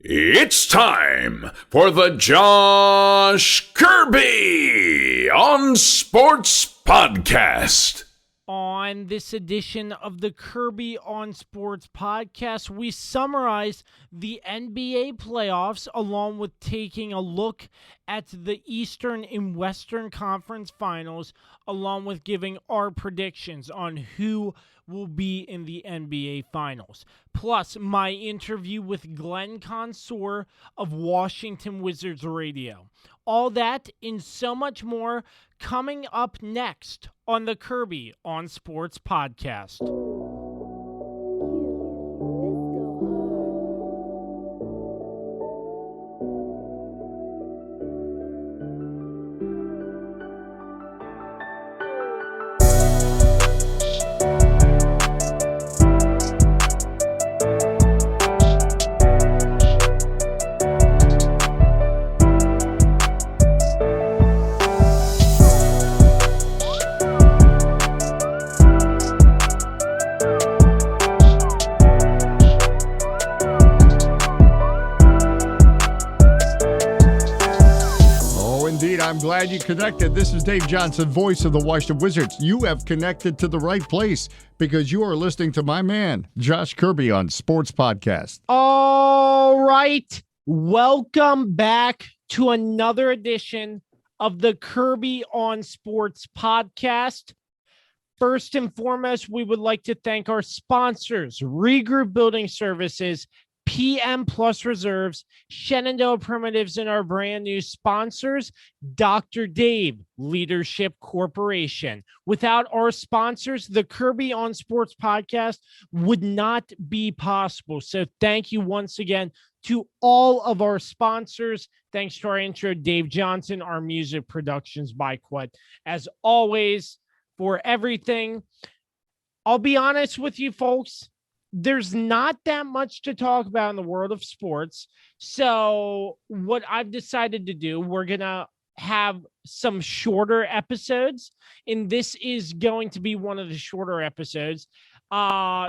It's time for the Josh Kirby on Sports Podcast. On this edition of the Kirby on Sports Podcast, we summarize the NBA playoffs along with taking a look at the Eastern and Western Conference Finals, along with giving our predictions on who will be in the NBA Finals. Plus, my interview with Glenn Consor of Washington Wizards Radio. All that and so much more coming up next on the Kirby on Sports Podcast. I'm glad you connected. This is Dave Johnson, voice of the Washington Wizards. You have connected to the right place because you are listening to my man, Josh Kirby on Sports Podcast. All right. Welcome back to another edition of the Kirby on Sports Podcast. First and foremost, we would like to thank our sponsors, Regroup Building Services, PM Plus Reserves, Shenandoah Primitives, and our brand new sponsors, Dr. Dave Leadership Corporation. Without our sponsors, the Kirby on Sports Podcast would not be possible. So thank you once again to all of our sponsors. Thanks to our intro, Dave Johnson, our music productions by Quet. As always, for everything, I'll be honest with you folks, there's not that much to talk about in the world of sports. So what I've decided to do, we're going to have some shorter episodes, and this is going to be one of the shorter episodes,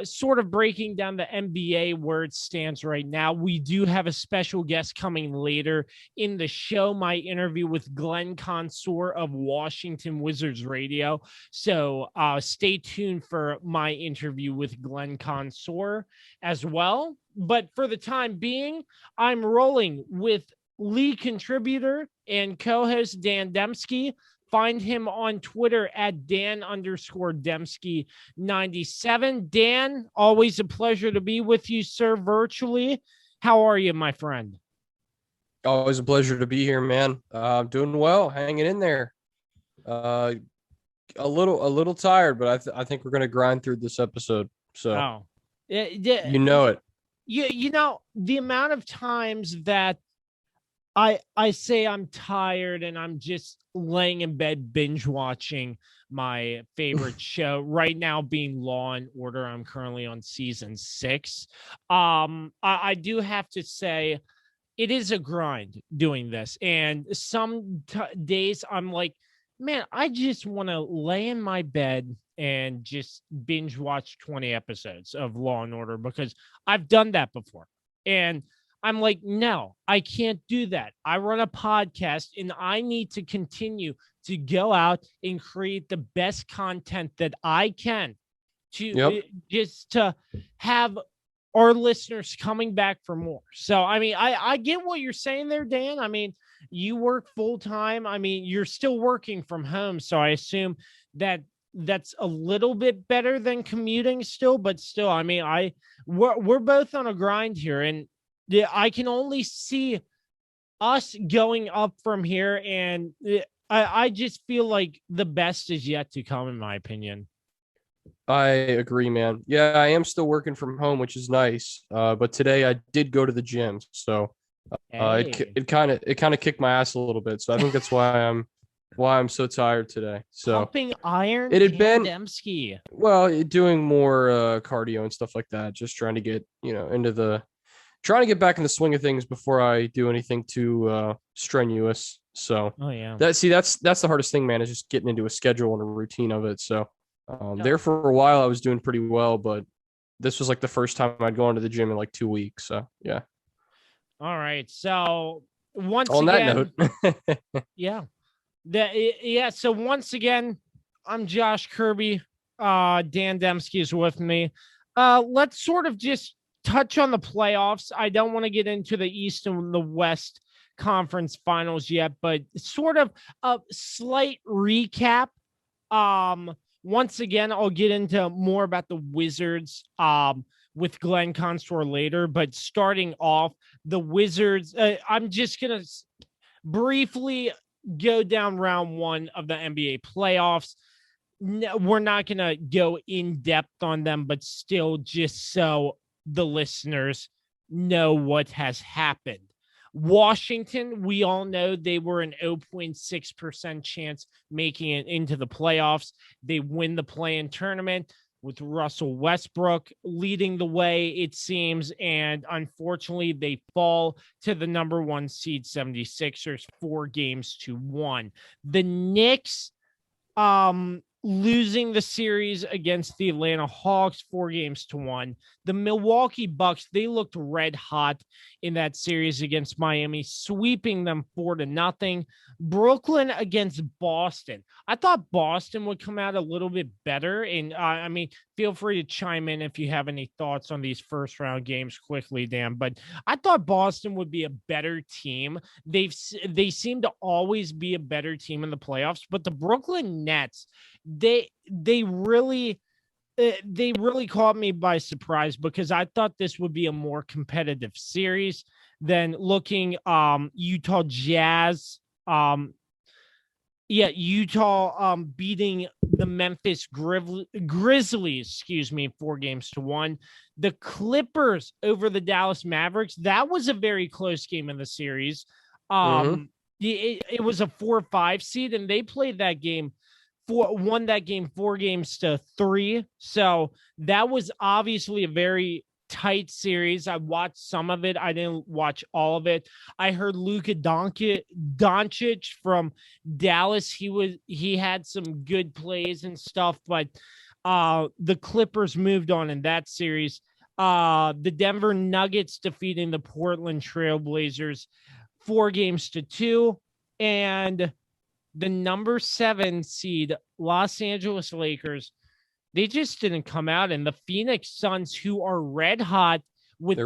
sort of breaking down the NBA where it stands right now. We do have a special guest coming later in the show, my interview with Glenn Consor of Washington Wizards Radio. So stay tuned for my interview with Glenn Consor as well. But for the time being, I'm rolling with lead contributor and co-host Dan Demski. Find him on Twitter at Dan_Demski97. Dan, always a pleasure to be with you, sir, virtually. How are you, my friend? Always a pleasure to be here, man. Doing well, hanging in there. A little tired, but I think we're gonna grind through this episode. So, you know it. You know the amount of times that I say I'm tired and I'm just laying in bed binge watching my favorite show right now being Law and Order. I'm currently on season 6. I do have to say it is a grind doing this. And some days I'm like, man, I just want to lay in my bed and just binge watch 20 episodes of Law and Order because I've done that before. And I'm like, no, I can't do that. I run a podcast and I need to continue to go out and create the best content that I can to just to have our listeners coming back for more. So, I mean, I get what you're saying there, Dan. I mean, you work full time. I mean, you're still working from home. So I assume that that's a little bit better than commuting still, but still, I mean, we're both on a grind here, and I can only see us going up from here, and I just feel like the best is yet to come, in my opinion. I agree, man. Yeah, I am still working from home, which is nice. But today I did go to the gym, so it kind of kicked my ass a little bit. So I think that's why I'm so tired today. So pumping iron. It had been Demski. Well, doing more cardio and stuff like that. Just trying to get trying to get back in the swing of things before I do anything too strenuous. So that's the hardest thing, man, is just getting into a schedule and a routine of it. So there for a while I was doing pretty well, but this was like the first time I'd gone to the gym in like 2 weeks. So yeah. All right. So once on again, that note, yeah. So once again, I'm Josh Kirby. Dan Demski is with me. Let's sort of just touch on the playoffs. I don't want to get into the East and the West conference finals yet, but sort of a slight recap. Once again, I'll get into more about the Wizards with Glenn Consor later, but starting off, the Wizards, I'm just going to briefly go down round one of the NBA playoffs. No, we're not going to go in depth on them, but still just so the listeners know what has happened. Washington, we all know they were an 0.6% chance making it into the playoffs. They win the play-in tournament with Russell Westbrook leading the way, it seems, and unfortunately, they fall to the number one seed 76ers 4-1. The Knicks, losing the series against the Atlanta Hawks 4-1. The Milwaukee Bucks, they looked red hot in that series against Miami, sweeping them 4-0. Brooklyn against Boston. I thought Boston would come out a little bit better. And I mean, feel free to chime in if you have any thoughts on these first round games quickly, Dan. But I thought Boston would be a better team. They seem to always be a better team in the playoffs, but the Brooklyn Nets, they really caught me by surprise because I thought this would be a more competitive series than looking Utah Jazz. Utah beating the Memphis Grizzlies, 4-1. The Clippers over the Dallas Mavericks. That was a very close game in the series. It was a 4-5 seed, and they played that game. Won that game 4-3. So that was obviously a very tight series. I watched some of it. I didn't watch all of it. I heard Luka Doncic from Dallas. He had some good plays and stuff, but the Clippers moved on in that series. The Denver Nuggets defeating the Portland Trailblazers 4-2, and the number 7 seed Los Angeles Lakers, they just didn't come out. And the Phoenix Suns, who are red hot with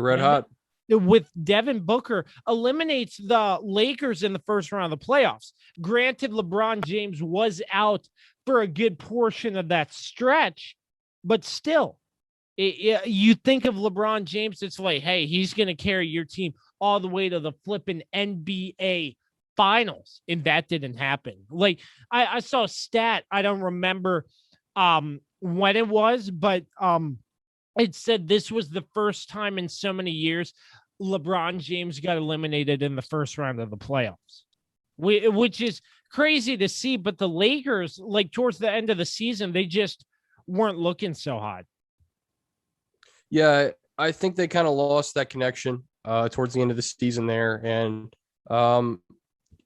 Devin Booker, eliminates the Lakers in the first round of the playoffs. Granted, LeBron James was out for a good portion of that stretch, but still, you think of LeBron James, it's like, hey, he's going to carry your team all the way to the flipping NBA finals, and that didn't happen. Like I saw a stat, I don't remember when it was, but it said this was the first time in so many years LeBron James got eliminated in the first round of the playoffs, which is crazy to see. But the Lakers, like towards the end of the season, they just weren't looking so hot. Yeah, I think they kind of lost that connection towards the end of the season there, and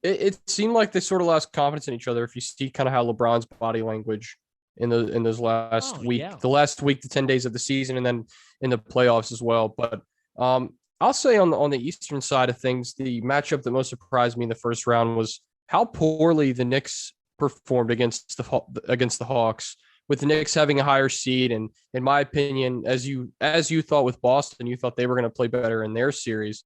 it seemed like they sort of lost confidence in each other. If you see kind of how LeBron's body language in those last week, the last week to 10 days of the season, and then in the playoffs as well. But I'll say on the Eastern side of things, the matchup that most surprised me in the first round was how poorly the Knicks performed against the Hawks, with the Knicks having a higher seed. And in my opinion, as you thought with Boston, you thought they were going to play better in their series.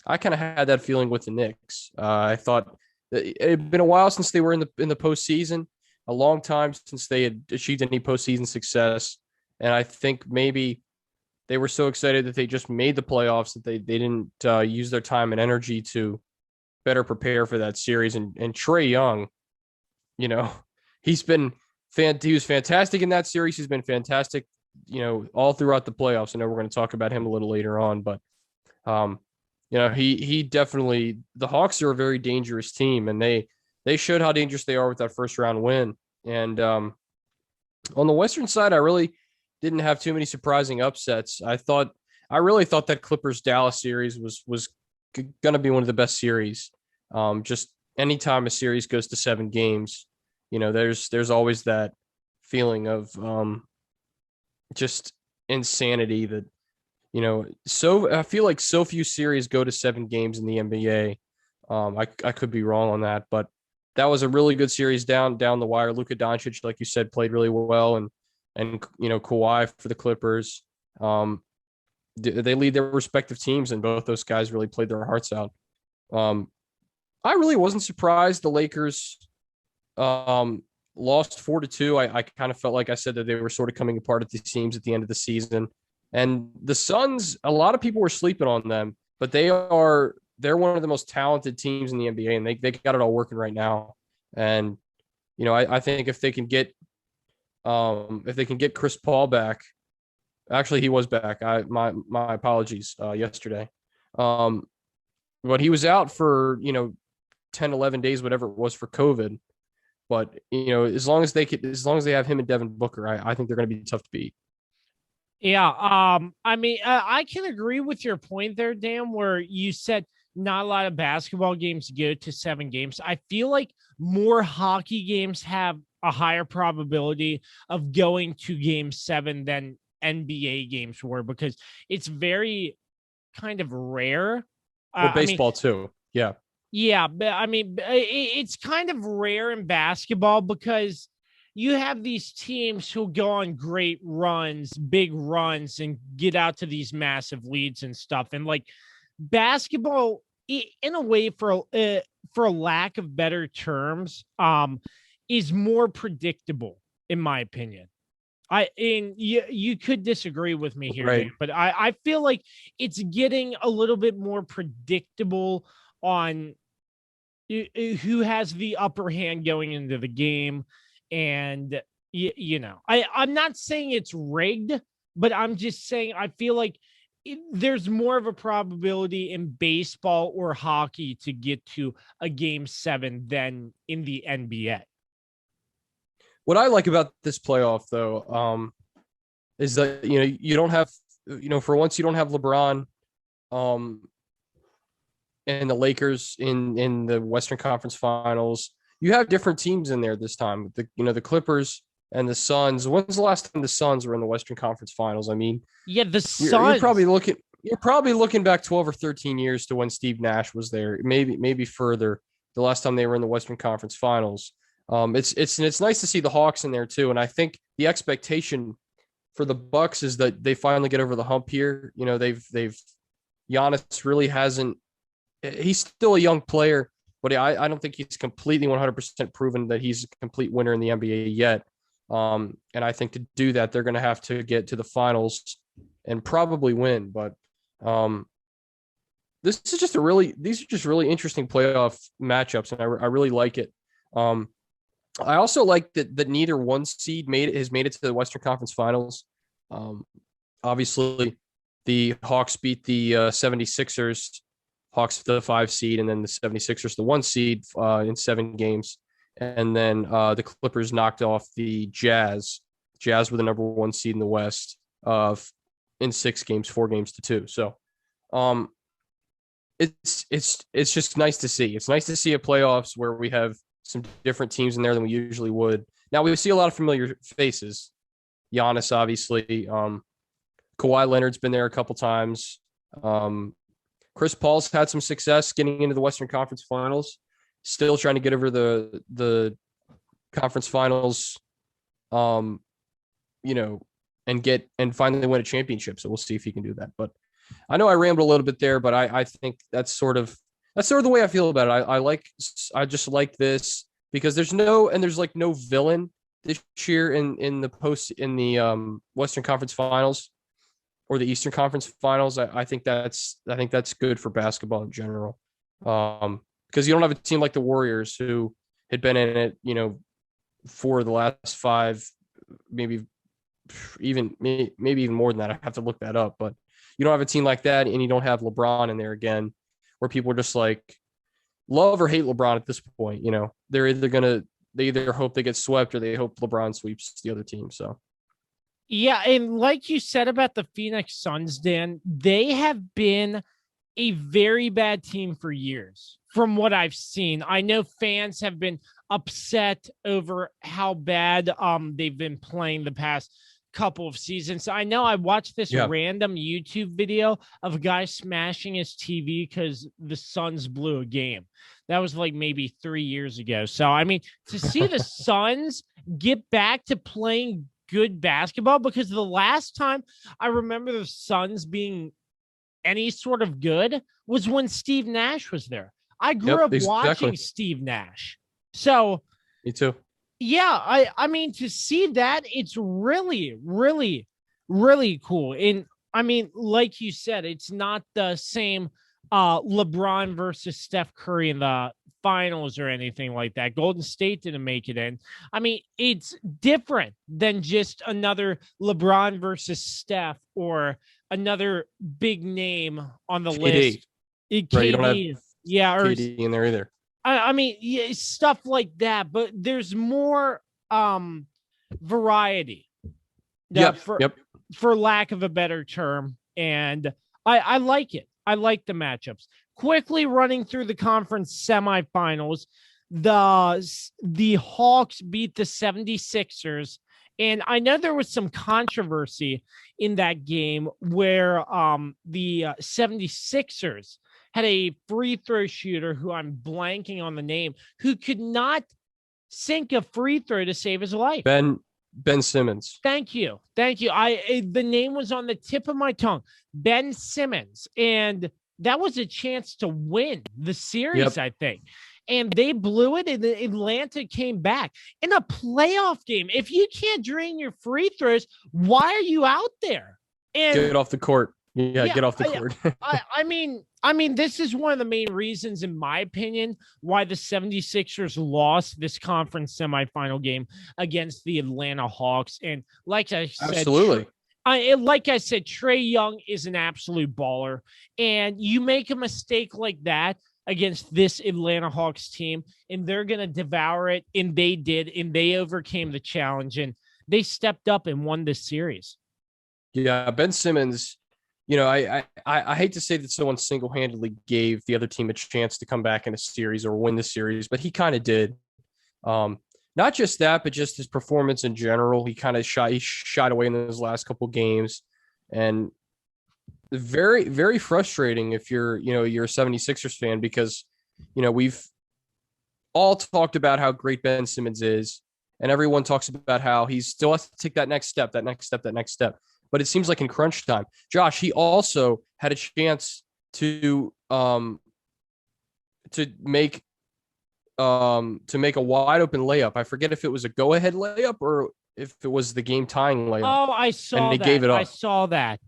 I kind of had that feeling with the Knicks. I thought it had been a while since they were in the postseason, a long time since they had achieved any postseason success. And I think maybe they were so excited that they just made the playoffs that they didn't use their time and energy to better prepare for that series. And Trae Young, he was fantastic in that series. He's been fantastic, all throughout the playoffs. I know we're going to talk about him a little later on, but he definitely, the Hawks are a very dangerous team, and they showed how dangerous they are with that first round win. And on the Western side, I really didn't have too many surprising upsets. I really thought that Clippers Dallas series was going to be one of the best series. Just anytime a series goes to 7 games, there's always that feeling of just insanity that So I feel like so few series go to 7 games in the NBA. I could be wrong on that, but that was a really good series down the wire. Luka Doncic, like you said, played really well, and Kawhi for the Clippers. They lead their respective teams, and both those guys really played their hearts out. I really wasn't surprised the Lakers lost 4-2. I kind of felt like I said that they were sort of coming apart at the seams at the end of the season. And the Suns, a lot of people were sleeping on them, but they're one of the most talented teams in the NBA, and they got it all working right now. And I think if they can get Chris Paul back, actually he was back. My apologies yesterday. But he was out for 10, 11 days, whatever it was, for COVID. But as long as they have him and Devin Booker, I think they're going to be tough to beat. Yeah. I mean, I can agree with your point there, Dan, where you said not a lot of basketball games go to 7 games. I feel like more hockey games have a higher probability of going to game 7 than NBA games were, because it's very kind of rare. Or baseball too. Yeah. Yeah. But I mean, it's kind of rare in basketball because you have these teams who go on great runs, big runs, and get out to these massive leads and stuff. And like basketball, in a way, for lack of better terms, is more predictable, in my opinion. You could disagree with me here, right, Dan, but I feel like it's getting a little bit more predictable on who has the upper hand going into the game. And, I'm not saying it's rigged, but I'm just saying I feel like there's more of a probability in baseball or hockey to get to a game 7 than in the NBA. What I like about this playoff, though, is that, you don't have, for once, you don't have LeBron and the Lakers in the Western Conference Finals. You have different teams in there this time. The Clippers and the Suns. When's the last time the Suns were in the Western Conference Finals? I mean, yeah, the Suns. You're probably looking back 12 or 13 years to when Steve Nash was there. Maybe further. The last time they were in the Western Conference Finals. It's nice to see the Hawks in there too. And I think the expectation for the Bucks is that they finally get over the hump here. They've Giannis really hasn't. He's still a young player, but I don't think he's completely 100% proven that he's a complete winner in the NBA yet. And I think to do that, they're going to have to get to the finals and probably win. But these are just really interesting playoff matchups, and I really like it. I also like that neither one seed has made it to the Western Conference Finals. Obviously, the Hawks beat the 76ers. Hawks the 5 seed, and then the 76ers the 1 seed in 7 games. And then the Clippers knocked off the Jazz. Jazz were the number 1 seed in the West in 6 games, 4 games to 2. So it's just nice to see. It's nice to see a playoffs where we have some different teams in there than we usually would. Now we see a lot of familiar faces. Giannis, obviously. Kawhi Leonard's been there a couple times. Chris Paul's had some success getting into the Western Conference Finals. Still trying to get over the conference finals, and finally win a championship. So we'll see if he can do that. But I know I rambled a little bit there, but I think that's sort of the way I feel about it. I just like this because there's no villain this year in the Western Conference Finals or the Eastern Conference Finals. I think that's good for basketball in general. Because you don't have a team like the Warriors who had been in it, for the last 5, maybe even more than that. I have to look that up, but you don't have a team like that, and you don't have LeBron in there again, where people are just like love or hate LeBron at this point. They either hope they get swept or they hope LeBron sweeps the other team. So. Yeah, and like you said about the Phoenix Suns, Dan, they have been a very bad team for years. From what I've seen, I know fans have been upset over how bad they've been playing the past couple of seasons. I know I watched this random YouTube video of a guy smashing his TV because the Suns blew a game. That was like maybe 3 years ago. So, I mean, to see the Suns get back to playing good basketball, because the last time I remember the Suns being any sort of good was when Steve Nash was there. I grew up watching Steve Nash. So, me too. Yeah, I mean, to see that, it's really, really, really cool. And I mean, like you said, it's not the same LeBron versus Steph Curry in the finals or anything like that. Golden State didn't make it in. I mean, it's different than just another LeBron versus Steph or another big name on the list. KD. Right, you don't have KD in there either. I mean, yeah, stuff like that, but there's more variety. For lack of a better term. And I like it. I like the matchups. Quickly running through the conference semifinals, the Hawks beat the 76ers. And I know there was some controversy in that game where the 76ers had a free throw shooter who I'm blanking on the name, who could not sink a free throw to save his life. Ben Simmons. Thank you. The name was on the tip of my tongue. Ben Simmons. And that was a chance to win the series, I think. And they blew it, and Atlanta came back. In a playoff game, if you can't drain your free throws, why are you out there? And get off the court. Get off the court. I mean, this is one of the main reasons, in my opinion, why the 76ers lost this conference semifinal game against the Atlanta Hawks. And like I said, absolutely. Like I said, Trae Young is an absolute baller. And you make a mistake like that against this Atlanta Hawks team, and they're going to devour it. And they did, and they overcame the challenge, and they stepped up and won this series. Yeah, Ben Simmons, you know, I hate to say that someone single-handedly gave the other team a chance to come back in a series or win the series, but he kind of did. Not just that, but just his performance in general. He kind of shot away in those last couple games, and very, very frustrating if you're a 76ers fan, because, you know, we've all talked about how great Ben Simmons is, and everyone talks about how he still has to take that next step. But it seems like in crunch time, Josh, he also had a chance to make a wide open layup. I forget if it was a go ahead layup or if it was the game tying layup. Oh, I saw and that. Gave it up. I saw that.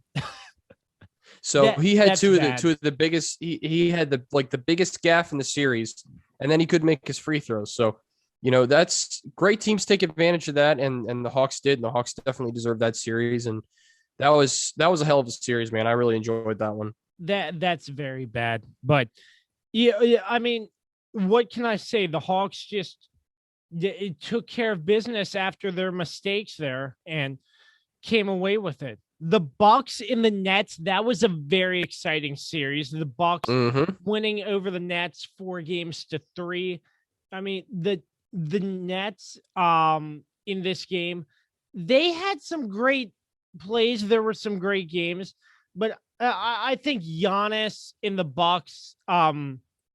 So he had two of the biggest. He had the biggest gaff in the series, and then he could make his free throws. So, you know, that's great. Teams take advantage of that, and the Hawks did. And the Hawks definitely deserved that series, and that was a hell of a series, man. I really enjoyed that one. That's very bad, but yeah. I mean, what can I say? The Hawks it took care of business after their mistakes there and came away with it. The Bucks in the Nets, that was a very exciting series. The Bucks winning over the Nets 4-3. I mean, the Nets in this game, they had some great plays. There were some great games, but I think Giannis in the Bucks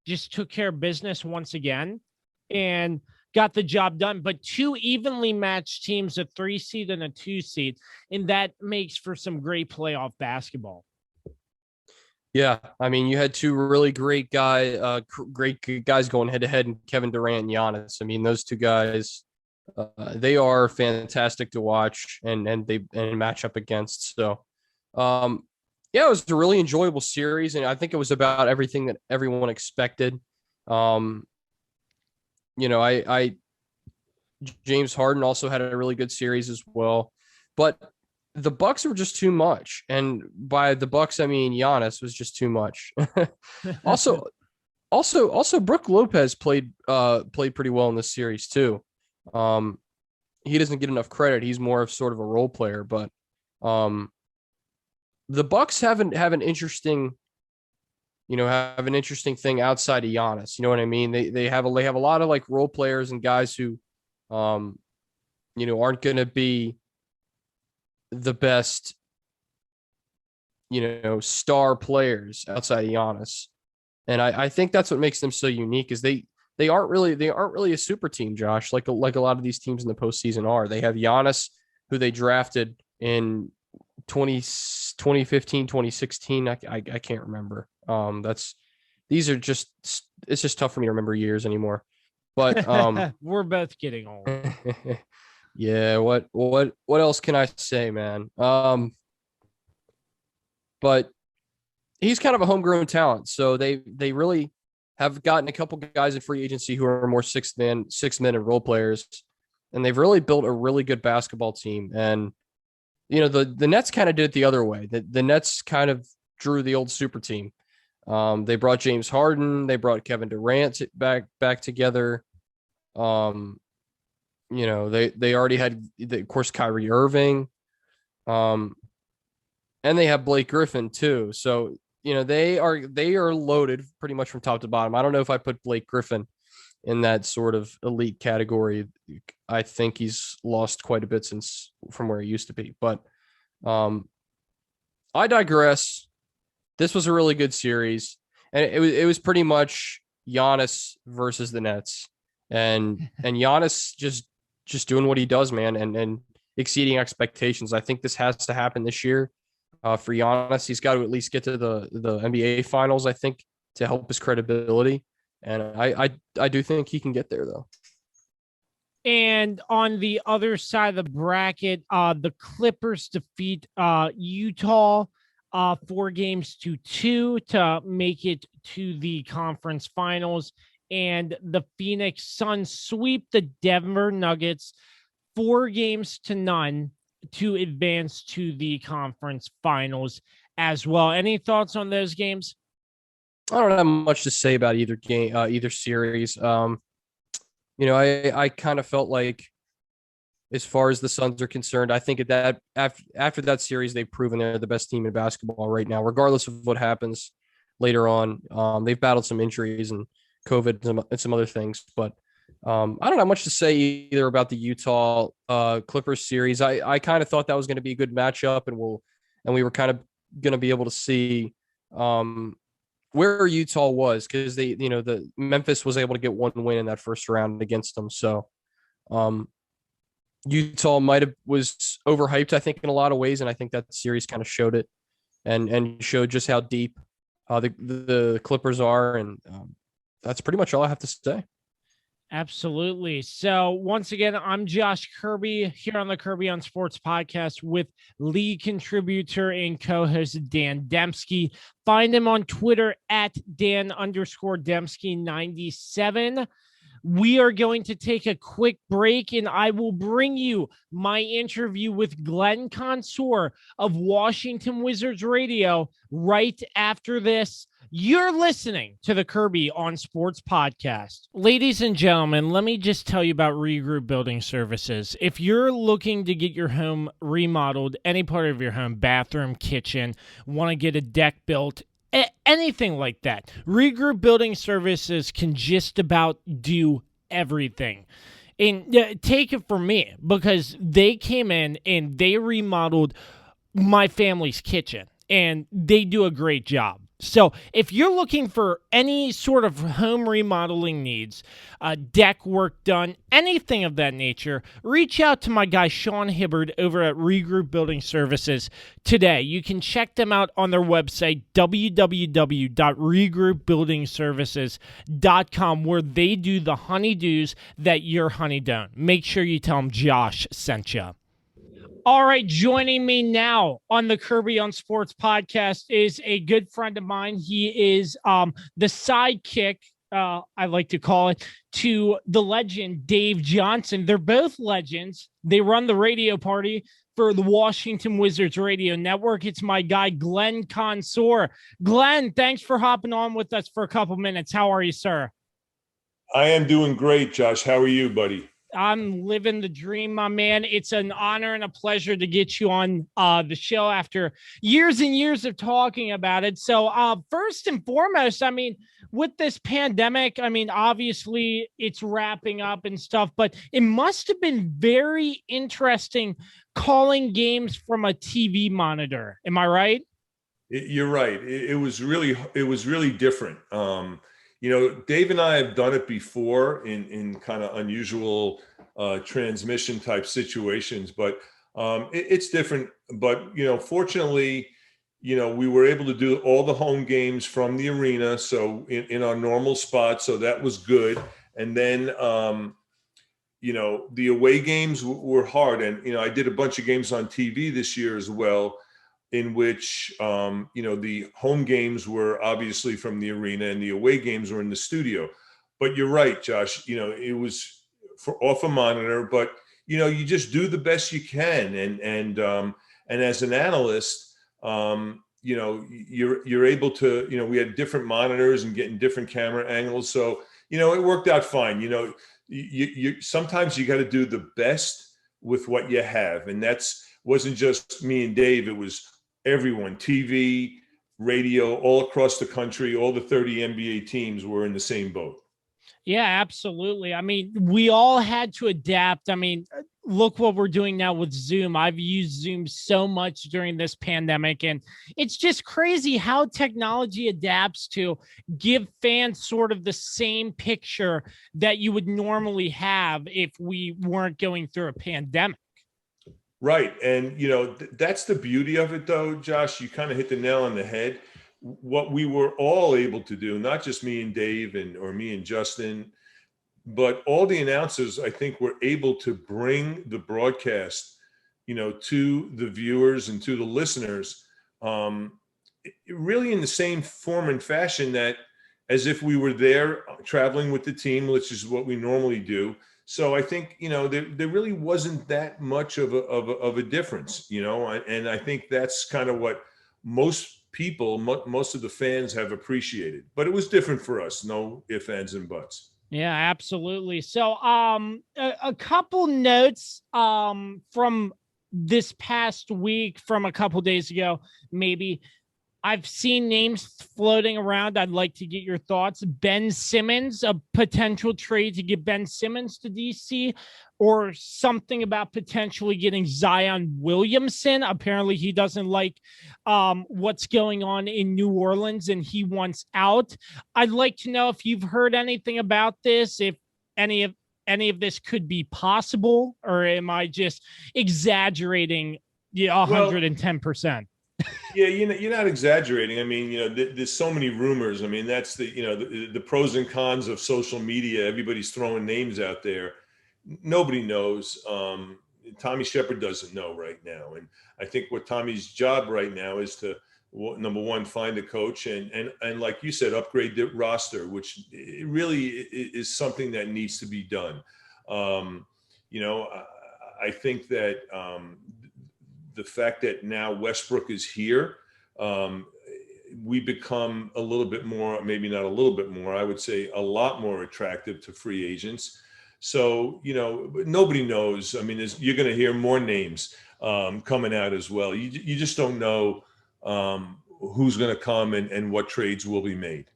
just took care of business once again and got the job done. But two evenly matched teams, a 3 seed and a 2 seed, and that makes for some great playoff basketball. Yeah, I mean, you had two really great guys going head to head, and Kevin Durant and Giannis. I mean, those two guys, they are fantastic to watch and match up against. So, yeah, it was a really enjoyable series, and I think it was about everything that everyone expected. You know, James Harden also had a really good series as well, but the Bucks were just too much, and by the Bucks I mean Giannis was just too much. also, Brook Lopez played pretty well in this series too. He doesn't get enough credit. He's more of sort of a role player, but the Bucks have an interesting thing outside of Giannis. You know what I mean? They have a lot of like role players and guys who, aren't going to be, the best, star players outside of Giannis. And I think that's what makes them so unique is they aren't really a super team, Josh, like a lot of these teams in the postseason are. They have Giannis, who they drafted in 2015, 2016. I can't remember. It's just tough for me to remember years anymore. But we're both getting old. Yeah, what else can I say, man? But he's kind of a homegrown talent, so they really have gotten a couple guys in free agency who are more six men and role players, and they've really built a really good basketball team. And the Nets kind of did it the other way. The Nets kind of drew the old super team. They brought James Harden, they brought Kevin Durant back together. They already had, of course, Kyrie Irving, and they have Blake Griffin too. So they are loaded pretty much from top to bottom. I don't know if I put Blake Griffin in that sort of elite category. I think he's lost quite a bit from where he used to be. But I digress. This was a really good series, and it was pretty much Giannis versus the Nets, and Giannis just doing what he does, man, and exceeding expectations. I think this has to happen this year. For Giannis, he's got to at least get to the NBA Finals, I think, to help his credibility. And I do think he can get there, though. And on the other side of the bracket, the Clippers defeat Utah 4-2 to make it to the conference finals. And the Phoenix Suns sweep the Denver Nuggets 4-0 to advance to the conference finals as well. Any thoughts on those games? I don't have much to say about either game, either series. I kind of felt like, as far as the Suns are concerned, I think that after that series, they've proven they're the best team in basketball right now, regardless of what happens later on. They've battled some injuries and COVID and some other things, but I don't have much to say either about the Utah Clippers series. I kind of thought that was going to be a good matchup, and we were kind of going to be able to see where Utah was, because the Memphis was able to get one win in that first round against them. So Utah was overhyped, I think, in a lot of ways, and I think that series kind of showed it and showed just how deep the Clippers are, and that's pretty much all I have to say. Absolutely. So once again, I'm Josh Kirby here on the Kirby on Sports podcast with lead contributor and co-host Dan Demski. Find him on Twitter at Dan_Demski97. We are going to take a quick break, and I will bring you my interview with Glenn Consor of Washington Wizards Radio right after this. You're listening to the Kirby on Sports podcast. Ladies and gentlemen, let me just tell you about Regroup Building Services. If you're looking to get your home remodeled, any part of your home, bathroom, kitchen, want to get a deck built, anything like that, Regroup Building Services can just about do everything. And take it from me, because they came in and they remodeled my family's kitchen, and they do a great job. So if you're looking for any sort of home remodeling needs, deck work done, anything of that nature, reach out to my guy Sean Hibbard over at Regroup Building Services today. You can check them out on their website, www.regroupbuildingservices.com, where they do the honeydews that your honey don't. Make sure you tell them Josh sent you. All right, joining me now on the Kirby on Sports podcast is a good friend of mine. He is the sidekick, I like to call it, to the legend Dave Johnson. They're both legends. They run the radio party for the Washington Wizards Radio Network. It's my guy, Glenn Consor. Glenn, thanks for hopping on with us for a couple minutes. How are you, sir? I am doing great, Josh. How are you, buddy? I'm living the dream, my man. It's an honor and a pleasure to get you on the show after years and years of talking about it. So first and foremost, I mean, with this pandemic, I mean, obviously it's wrapping up and stuff, but it must have been very interesting calling games from a TV monitor. Am I right? You're right. It was really different. Dave and I have done it before in kind of unusual transmission type situations, but it's different. But, fortunately, we were able to do all the home games from the arena. So in our normal spot. So that was good. And then, the away games were hard. And, I did a bunch of games on TV this year as well, in which, the home games were obviously from the arena and the away games were in the studio. But you're right, Josh, it was off a monitor, but, you just do the best you can. And as an analyst, you're able to, we had different monitors and getting different camera angles. So, it worked out fine. You sometimes you got to do the best with what you have. And wasn't just me and Dave. It was everyone, TV, radio, all across the country. All the 30 NBA teams were in the same boat. Yeah, absolutely. I mean, we all had to adapt. I mean, look what we're doing now with Zoom. I've used Zoom so much during this pandemic, and it's just crazy how technology adapts to give fans sort of the same picture that you would normally have if we weren't going through a pandemic. Right. And, that's the beauty of it, though, Josh. You kind of hit the nail on the head. What we were all able to do, not just me and Dave or me and Justin, but all the announcers, I think, were able to bring the broadcast, to the viewers and to the listeners, really in the same form and fashion that as if we were there traveling with the team, which is what we normally do. So I think, there really wasn't that much of a difference, and I think that's kind of what most people, most of the fans have appreciated. But it was different for us. No ifs, ands, and buts. Yeah, absolutely. So a couple notes from this past week, from a couple days ago, maybe. I've seen names floating around. I'd like to get your thoughts. Ben Simmons, a potential trade to get Ben Simmons to DC, or something about potentially getting Zion Williamson. Apparently he doesn't like what's going on in New Orleans and he wants out. I'd like to know if you've heard anything about this, if any of this could be possible, or am I just exaggerating 110%? Yeah, you're not exaggerating. I mean, there's so many rumors. I mean, that's the pros and cons of social media. Everybody's throwing names out there. Nobody knows. Tommy Shepard doesn't know right now. And I think what Tommy's job right now is to, number one, find a coach and like you said, upgrade the roster, which really is something that needs to be done. I think that the fact that now Westbrook is here, we become a little bit more, maybe not a little bit more, I would say a lot more attractive to free agents. So, nobody knows. I mean, you're going to hear more names coming out as well. You just don't know who's going to come and what trades will be made.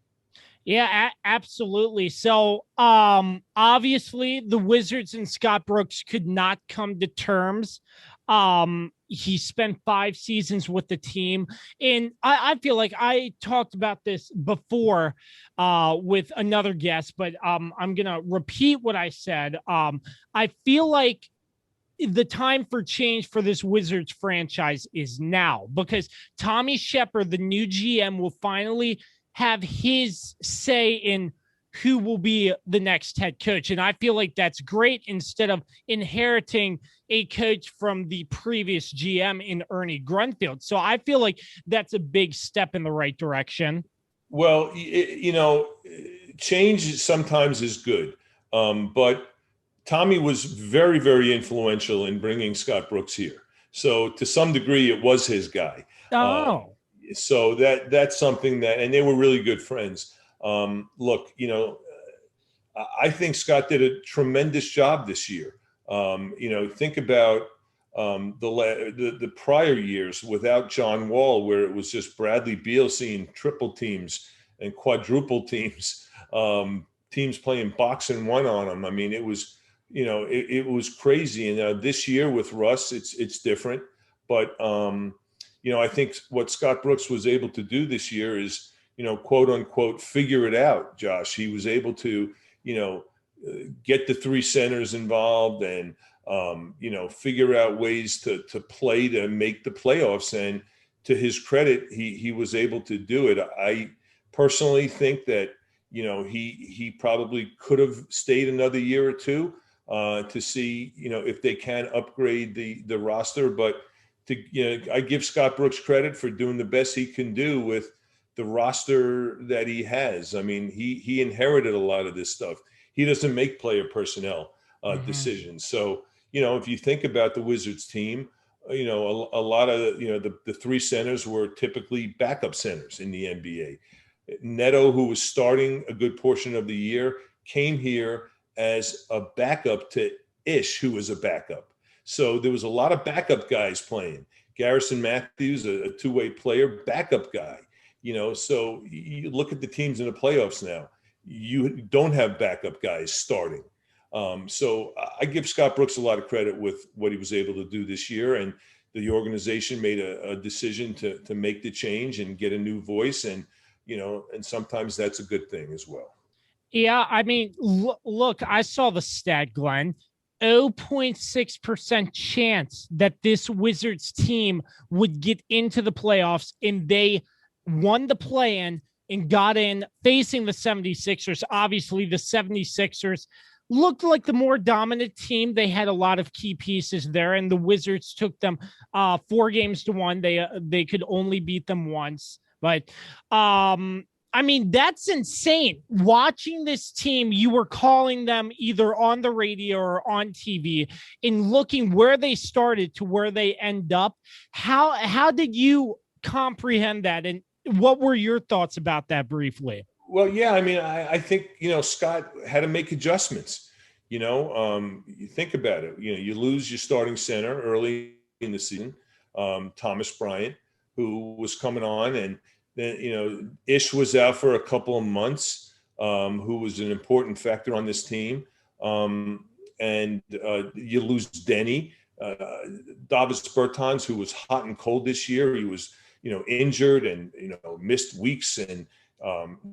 Yeah, absolutely. So obviously the Wizards and Scott Brooks could not come to terms. He spent 5 seasons with the team. And I feel like I talked about this before with another guest, but I'm going to repeat what I said. I feel like the time for change for this Wizards franchise is now, because Tommy Shepard, the new GM, will finally have his say in who will be the next head coach. And I feel like that's great, instead of inheriting a coach from the previous GM in Ernie Grunfeld. So I feel like that's a big step in the right direction. Well, change sometimes is good. But Tommy was very, very influential in bringing Scott Brooks here. So to some degree, it was his guy. So that's something that, and they were really good friends. Look, I think Scott did a tremendous job this year. Think about the prior years without John Wall, where it was just Bradley Beal seeing triple teams and quadruple teams, teams playing box and one on them. I mean, it was, it was crazy. And this year with Russ, it's different. But, I think what Scott Brooks was able to do this year is, quote unquote, figure it out, Josh. He was able to, get the three centers involved and, figure out ways to play to make the playoffs. And to his credit, he was able to do it. I personally think that, he probably could have stayed another year or two to see, if they can upgrade the roster. But I give Scott Brooks credit for doing the best he can do with the roster that he has. I mean, he inherited a lot of this stuff. He doesn't make player personnel decisions. So, if you think about the Wizards team, a lot of, the three centers were typically backup centers in the NBA. Neto, who was starting a good portion of the year, came here as a backup to Ish, who was a backup. So there was a lot of backup guys playing. Garrison Matthews, a two-way player, backup guy. So you look at the teams in the playoffs now. You don't have backup guys starting. So I give Scott Brooks a lot of credit with what he was able to do this year. And the organization made a decision to make the change and get a new voice. And, and sometimes that's a good thing as well. Yeah, I mean, look, I saw the stat, Glenn. 0.6% chance that this Wizards team would get into the playoffs, and they won the play-in and got in facing the 76ers. Obviously, the 76ers looked like the more dominant team. They had a lot of key pieces there, and the Wizards took them 4-1. They could only beat them once. But I mean, that's insane. Watching this team, you were calling them either on the radio or on TV, and looking where they started to where they end up. How did you comprehend that, and what were your thoughts about that briefly? Well, yeah, I mean, I think, Scott had to make adjustments. You think about it. You lose your starting center early in the season, Thomas Bryant, who was coming on, and then, Ish was out for a couple of months, who was an important factor on this team. And you lose Denny, Davis Bertans, who was hot and cold this year. He was, injured and, missed weeks and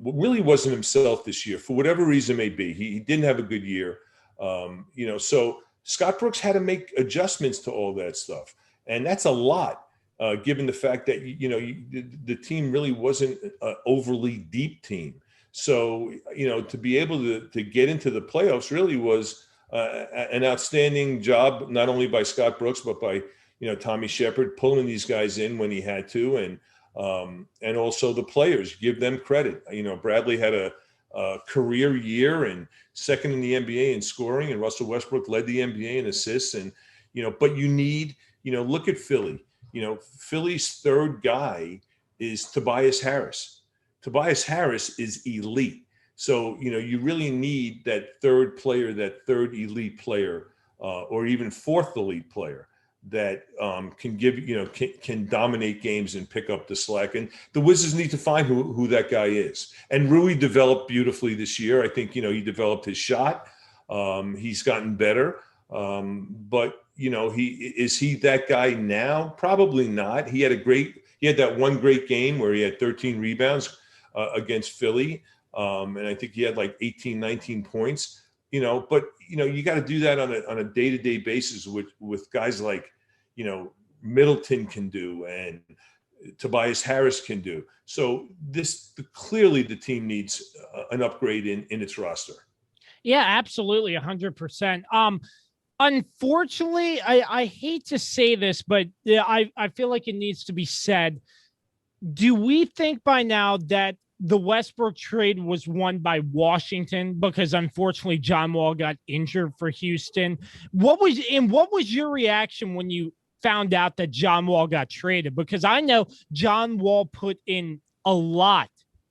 really wasn't himself this year for whatever reason may be. He didn't have a good year. So Scott Brooks had to make adjustments to all that stuff. And that's a lot. Given the fact that, the team really wasn't an overly deep team. So, to be able to get into the playoffs really was an outstanding job, not only by Scott Brooks, but by, Tommy Shepard pulling these guys in when he had to. And also the players, give them credit. Bradley had a career year and second in the NBA in scoring, and Russell Westbrook led the NBA in assists. And, but you need, look at Philly. Philly's third guy is Tobias Harris. Tobias Harris is elite. So, you really need that third player, that third elite player, or even fourth elite player that can give, can dominate games and pick up the slack. And the Wizards need to find who that guy is. And Rui developed beautifully this year. I think, he developed his shot. He's gotten better. But is he that guy now? Probably not. He had that one great game where he had 13 rebounds against Philly. And I think he had like 18, 19 points, but you got to do that on a day-to-day basis with guys like, Middleton can do and Tobias Harris can do. So clearly the team needs an upgrade in its roster. Yeah, absolutely. 100%. Unfortunately, I hate to say this, but I feel like it needs to be said. Do we think by now that the Westbrook trade was won by Washington because unfortunately John Wall got injured for Houston? What was your reaction when you found out that John Wall got traded? Because I know John Wall put in a lot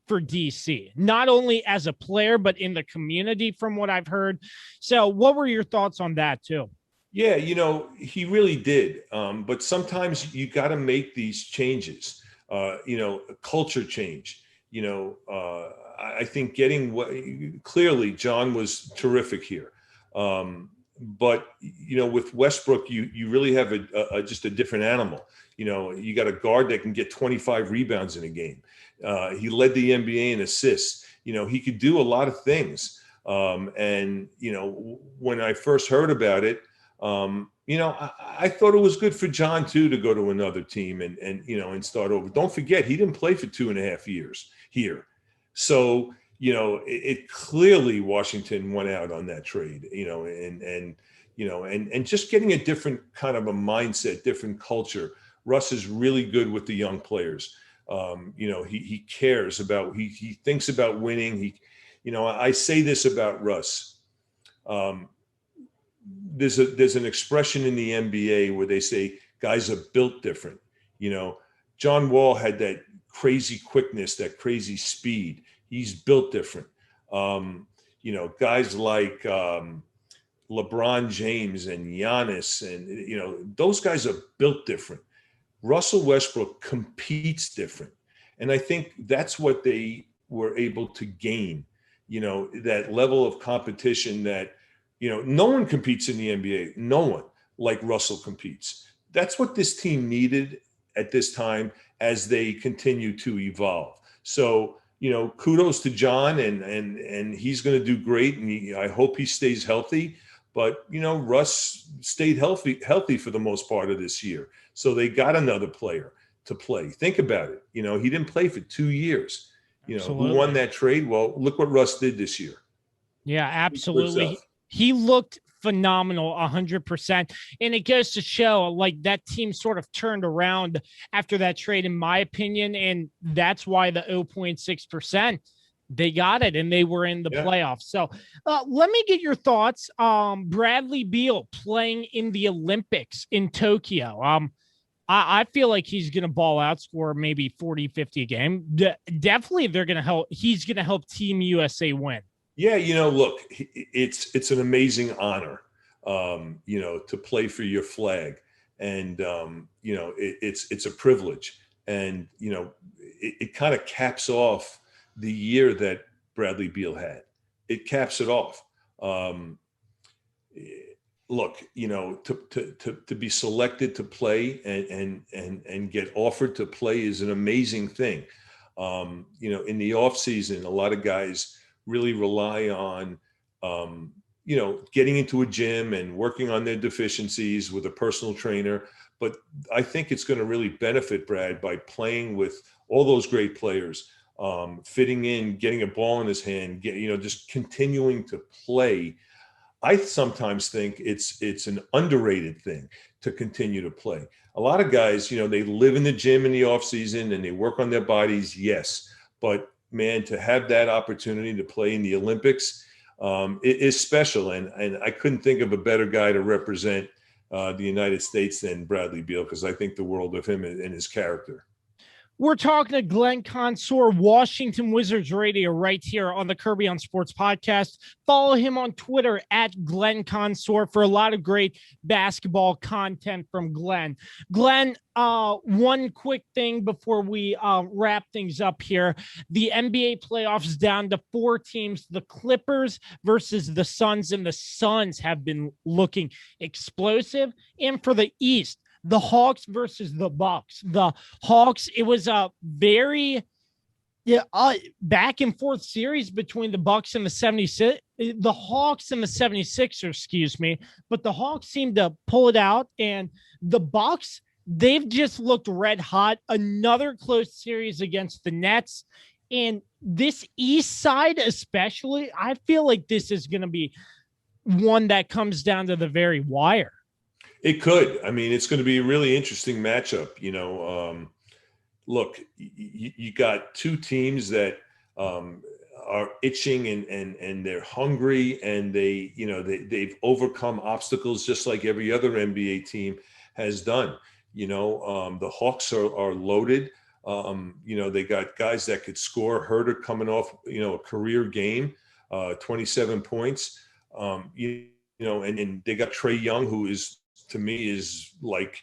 for DC, not only as a player, but in the community from what I've heard. So what were your thoughts on that too? Yeah, he really did. But sometimes you got to make these changes, a culture change. I think clearly John was terrific here. But with Westbrook, you really have just a different animal. You got a guard that can get 25 rebounds in a game. He led the NBA in assists. He could do a lot of things. And when I first heard about it, I thought it was good for John too to go to another team and start over. Don't forget, he didn't play for 2.5 years here. So, it clearly Washington went out on that trade, and just getting a different kind of a mindset, different culture. Russ is really good with the young players. He cares about, he thinks about winning. I say this about Russ. There's an expression in the NBA where they say guys are built different. John Wall had that crazy quickness, that crazy speed. He's built different. Guys like LeBron James and Giannis, and those guys are built different. Russell Westbrook competes different, and I think that's what they were able to gain. That level of competition that no one competes in the NBA. No one like Russell competes. That's what this team needed at this time as they continue to evolve. So, kudos to John, and he's going to do great. And I hope he stays healthy. But, Russ stayed healthy for the most part of this year. So they got another player to play. Think about it. He didn't play for 2 years. Who won that trade? Well, look what Russ did this year. Yeah, absolutely. He looked phenomenal, 100%. And it goes to show, like, that team sort of turned around after that trade, in my opinion. And that's why the 0.6%, they got it and they were in the playoffs. So let me get your thoughts. Bradley Beal playing in the Olympics in Tokyo. I feel like he's going to ball out, score maybe 40, 50 a game. Definitely he's going to help Team USA win. Yeah, look, it's an amazing honor, to play for your flag, and it's a privilege, and it kind of caps off the year that Bradley Beal had. It caps it off. Look, to be selected to play and get offered to play is an amazing thing. In the off season, a lot of guys really rely on, getting into a gym and working on their deficiencies with a personal trainer. But I think it's going to really benefit Brad by playing with all those great players, fitting in, getting a ball in his hand, just continuing to play. I sometimes think it's an underrated thing to continue to play. A lot of guys, they live in the gym in the off season and they work on their bodies. Yes. But man, to have that opportunity to play in the Olympics is special. And I couldn't think of a better guy to represent the United States than Bradley Beal, because I think the world of him and his character. We're talking to Glenn Consor, Washington Wizards Radio, right here on the Kirby on Sports podcast. Follow him on Twitter at Glenn Consor for a lot of great basketball content from Glenn. Glenn, one quick thing before we wrap things up here. The NBA playoffs down to 4 teams, the Clippers versus the Suns, and the Suns have been looking explosive. And for the East, the Hawks versus the Bucks. The Hawks, it was a very back and forth series between the Bucks and the 76, the Hawks and the 76ers, excuse me. But the Hawks seemed to pull it out, and the Bucks, they've just looked red hot. Another close series against the Nets. And this East side, especially, I feel like this is going to be one that comes down to the very wire. It could. I mean, it's going to be a really interesting matchup. Look, you got 2 teams that are itching and they're hungry, and they've overcome obstacles just like every other NBA team has done. The Hawks are loaded. They got guys that could score. Herder coming off, a career game, 27 points. And they got Trae Young, who is, to me, is like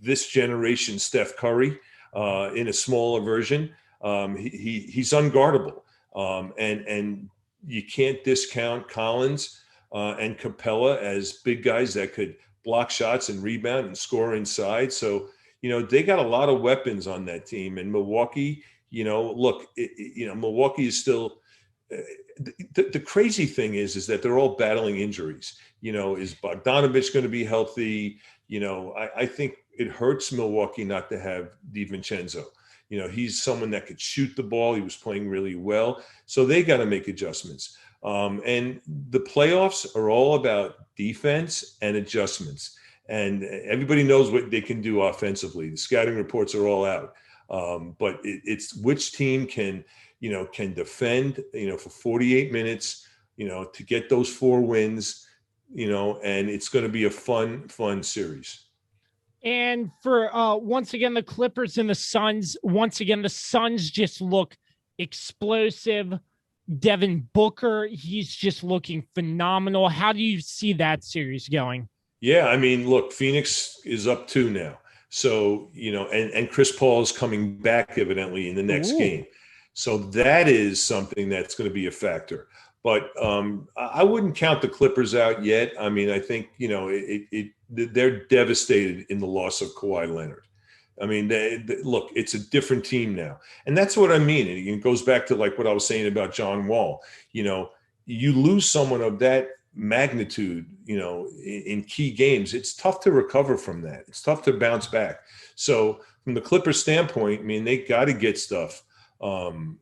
this generation Steph Curry in a smaller version. He's unguardable. And you can't discount Collins and Capella as big guys that could block shots and rebound and score inside. So, they got a lot of weapons on that team. And Milwaukee, Milwaukee is still the crazy thing is that they're all battling injuries. Is Bogdanovich going to be healthy? I think it hurts Milwaukee not to have DiVincenzo. He's someone that could shoot the ball. He was playing really well. So they got to make adjustments. And the playoffs are all about defense and adjustments. And everybody knows what they can do offensively. The scouting reports are all out. But it's which team can defend, for 48 minutes, to get those 4 wins, and it's going to be a fun series. And for once again, the Clippers and the Suns, the Suns just look explosive. Devin Booker, he's just looking phenomenal. How do you see that series going? Yeah, I mean, look, Phoenix is up 2 now. So, and Chris Paul is coming back evidently in the next game. So that is something that's going to be a factor. But I wouldn't count the Clippers out yet. I mean, I think, they're devastated in the loss of Kawhi Leonard. I mean, look, it's a different team now. And that's what I mean. And it goes back to like what I was saying about John Wall. You lose someone of that magnitude, in key games, it's tough to recover from that. It's tough to bounce back. So from the Clippers standpoint, I mean, they got to get stuff from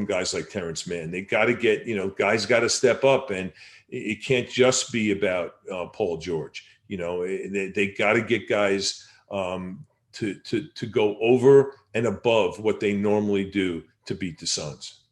guys like Terrence Mann. They got to get, guys got to step up, and it can't just be about Paul George. They got to get guys to go over and above what they normally do to beat the Suns.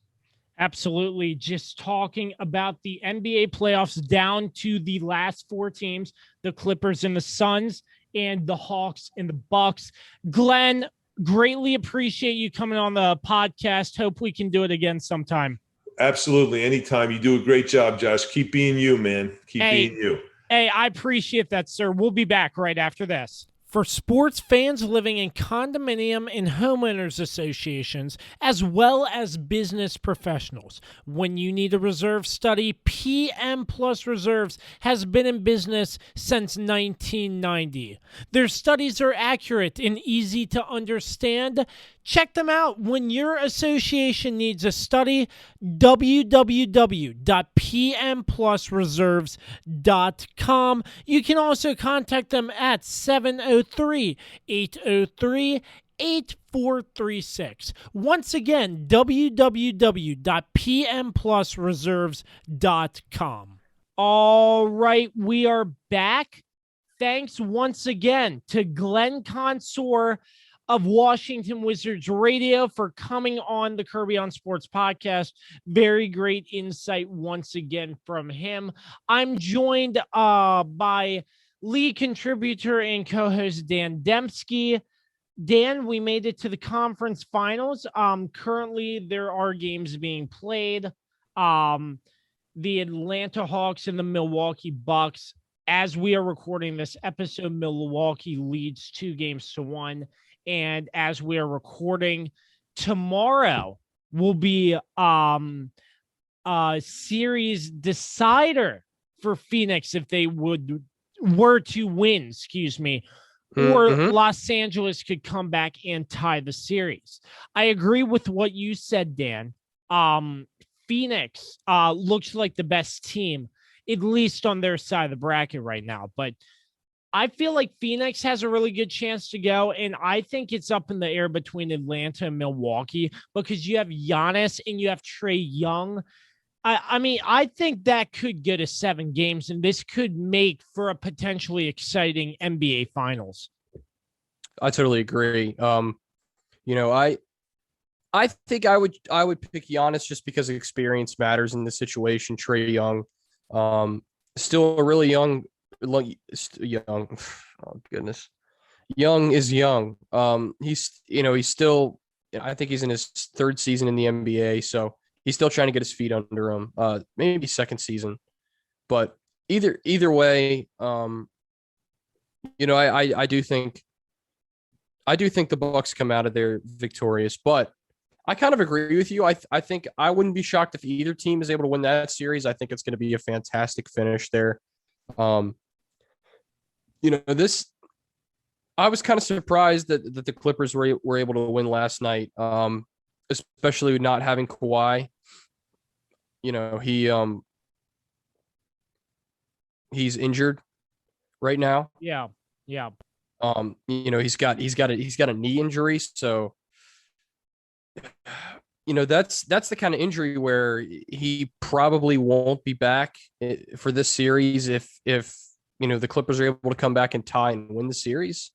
Absolutely. Just talking about the NBA playoffs down to the last 4 teams, the Clippers and the Suns, and the Hawks and the Bucks. Glenn, greatly appreciate you coming on the podcast. Hope we can do it again sometime. Absolutely. Anytime. You do a great job, Josh. Keep being you, man. Keep being you. Hey, I appreciate that, sir. We'll be back right after this. For sports fans living in condominium and homeowners associations, as well as business professionals, when you need a reserve study, PM Plus Reserves has been in business since 1990. Their studies are accurate and easy to understand. Check them out when your association needs a study. www.pmplusreserves.com. You can also contact them at 703-803-8436. Once again, www.pmplusreserves.com. All right, we are back. Thanks once again to Glenn Consor of Washington Wizards Radio for coming on the Kirby on Sports podcast. Very great insight once again from him. I'm joined by lead contributor and co-host Dan Demski. Dan, we made it to the conference finals. Currently, there are games being played. The Atlanta Hawks and the Milwaukee Bucks. As we are recording this episode, Milwaukee leads 2-1. And as we are recording, tomorrow will be a series decider for Phoenix if they were to win, or Los Angeles could come back and tie the series. I agree with what you said, Dan. Phoenix looks like the best team, at least on their side of the bracket right now. But I feel like Phoenix has a really good chance to go, and I think it's up in the air between Atlanta and Milwaukee because you have Giannis and you have Trae Young. I mean, I think that could get to 7 games, and this could make for a potentially exciting NBA Finals. I totally agree. I think I would pick Giannis just because experience matters in this situation. Trae Young, still a really young. Oh goodness, young is young. He's still, I think he's in his third season in the NBA, so he's still trying to get his feet under him. Maybe second season, but either way, I do think the Bucks come out of there victorious, but I kind of agree with you. I think I wouldn't be shocked if either team is able to win that series. I think it's going to be a fantastic finish there. This I was kind of surprised that the Clippers were able to win last night, especially not having Kawhi. He's injured right now. Yeah. He's got a knee injury, so that's the kind of injury where he probably won't be back for this series if the Clippers are able to come back and tie and win the series.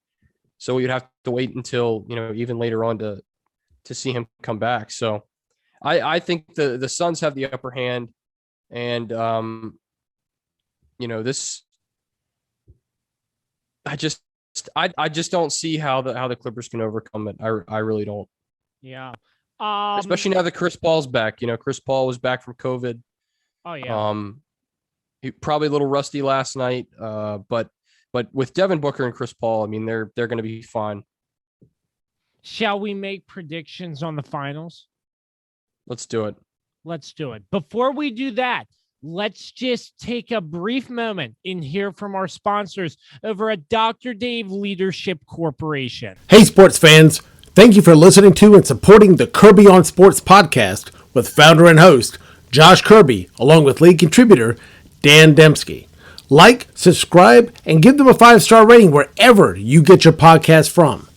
So you'd have to wait until even later on to see him come back. So I think the Suns have the upper hand, and this I just don't see how the Clippers can overcome it. I really don't. Yeah. Especially now that Chris Paul's back. Chris Paul was back from COVID. Oh yeah. He probably a little rusty last night. But with Devin Booker and Chris Paul, I mean, they're going to be fine. Shall we make predictions on the finals? Let's do it. Before we do that, let's just take a brief moment and hear from our sponsors over at Dr. Dave Leadership Corporation. Hey, sports fans. Thank you for listening to and supporting the Kirby on Sports podcast with founder and host Josh Kirby, along with lead contributor Dan Demski. Like, subscribe, and give them a 5-star rating wherever you get your podcast from.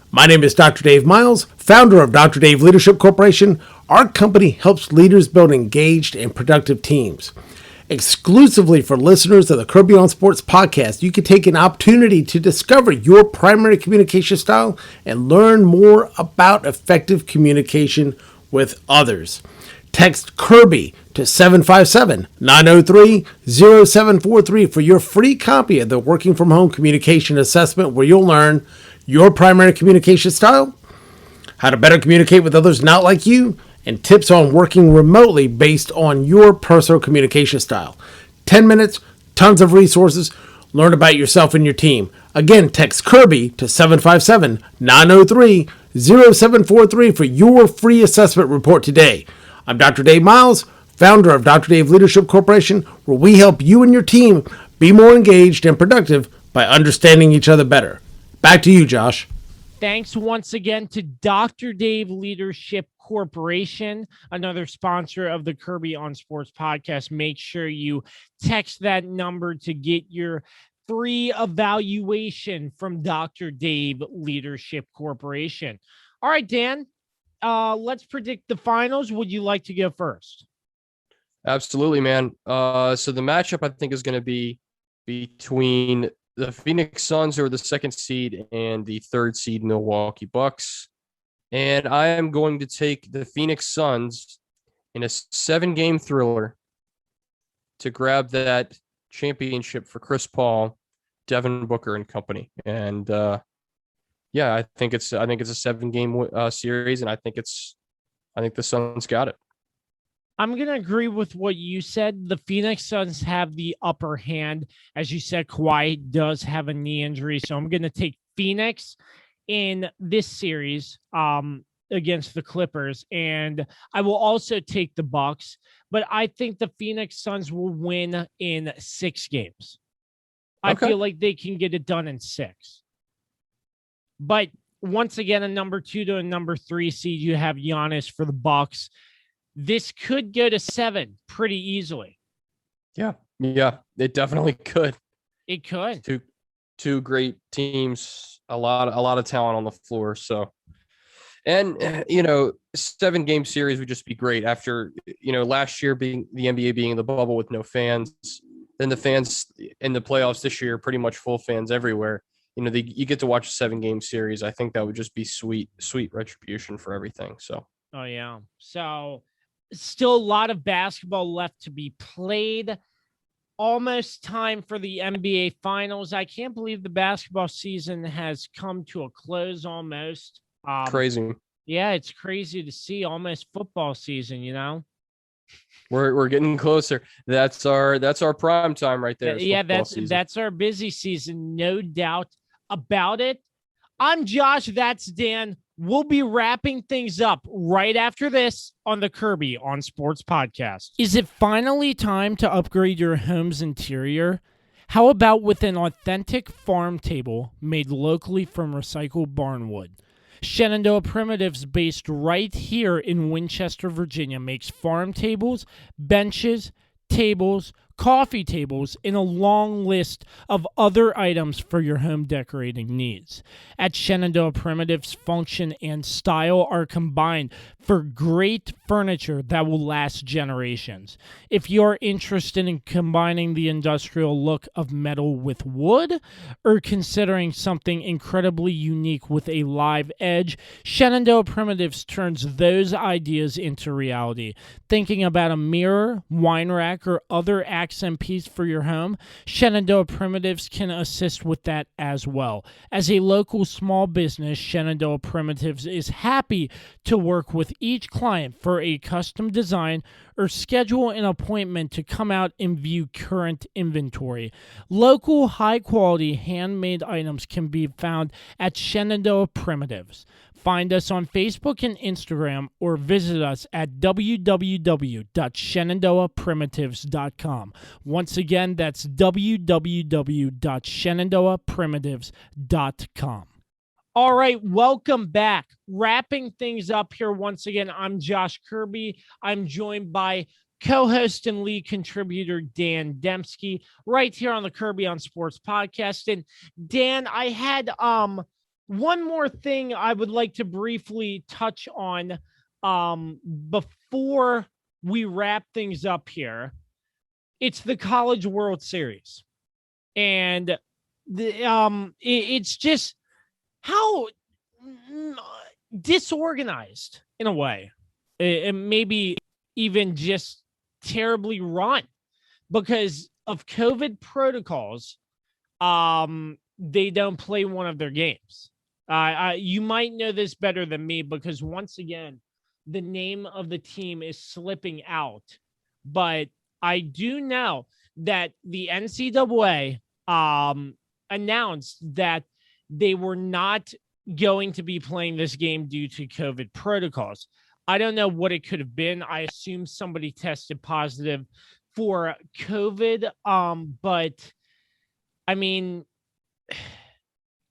My name is Dr. Dave Miles, founder of Dr. Dave Leadership Corporation. Our company helps leaders build engaged and productive teams. Exclusively for listeners of the Kirby on Sports podcast, you can take an opportunity to discover your primary communication style and learn more about effective communication with others. Text Kirby to 757-903-0743 for your free copy of the Working From Home Communication Assessment, where you'll learn your primary communication style, how to better communicate with others not like you, and tips on working remotely based on your personal communication style. 10 minutes, tons of resources. Learn about yourself and your team. Again, text Kirby to 757-903-0743 for your free assessment report today. I'm Dr. Dave Miles, founder of Dr. Dave Leadership Corporation, where we help you and your team be more engaged and productive by understanding each other better. Back to you, Josh. Thanks once again to Dr. Dave Leadership Corporation, another sponsor of the Kirby on Sports podcast. Make sure you text that number to get your free evaluation from Dr. Dave Leadership Corporation. All right, Dan, let's predict the finals. Would you like to go first? Absolutely, man. So the matchup I think is going to be between the Phoenix Suns, who are the second seed, and the third seed Milwaukee Bucks. And I am going to take the Phoenix Suns in a 7-game thriller to grab that championship for Chris Paul, Devin Booker, and company. And I think it's a 7-game series, and I think the Suns got it. I'm going to agree with what you said. The Phoenix Suns have the upper hand. As you said, Kawhi does have a knee injury, so I'm going to take Phoenix in this series against the Clippers, and I will also take the Bucks, but I think the Phoenix Suns will win in 6 games. Okay. I feel like they can get it done in 6. But once again, a number 2 to a number 3 seed, you have Giannis for the Bucks. This could go to 7 pretty easily. Yeah, it definitely could. It could. Two great teams, a lot of talent on the floor. So, and 7-game series would just be great after last year being the NBA being in the bubble with no fans. Then the fans in the playoffs this year, pretty much full fans everywhere. You get to watch a 7-game series. I think that would just be sweet retribution for everything. So. Oh yeah. So. Still a lot of basketball left to be played. almost time for the NBA Finals. I can't believe the basketball season has come to a close almost. Crazy. Yeah, it's crazy to see, almost football season, you know? We're getting closer. That's our prime time right there. Yeah, that's our busy season, no doubt about it. I'm Josh, that's Dan. We'll be wrapping things up right after this on the Kirby on Sports podcast. Is it finally time to upgrade your home's interior? How about with an authentic farm table made locally from recycled barnwood? Shenandoah Primitives, based right here in Winchester, Virginia, makes farm tables, benches, tables, coffee tables, and a long list of other items for your home decorating needs. At Shenandoah Primitives, function and style are combined for great furniture that will last generations. If you're interested in combining the industrial look of metal with wood, or considering something incredibly unique with a live edge, Shenandoah Primitives turns those ideas into reality. Thinking about a mirror, wine rack, or other accent piece for your home, Shenandoah Primitives can assist with that as well. As a local small business, Shenandoah Primitives is happy to work with each client for a custom design or schedule an appointment to come out and view current inventory. Local, high-quality, handmade items can be found at Shenandoah Primitives. Find us on Facebook and Instagram or visit us at www.shenandoahprimitives.com. Once again, that's www.shenandoahprimitives.com. All right, welcome back. Wrapping things up here once again, I'm Josh Kirby. I'm joined by co-host and lead contributor Dan Demski right here on the Kirby on Sports podcast. And Dan, I had one more thing I would like to briefly touch on before we wrap things up here. It's the College World Series. And it's just how disorganized in a way, it maybe even just terribly run because of COVID protocols. They don't play one of their games. You might know this better than me because once again, the name of the team is slipping out, but I do know that the NCAA announced that they were not going to be playing this game due to COVID protocols. I don't know what it could have been. I assume somebody tested positive for COVID. But I mean,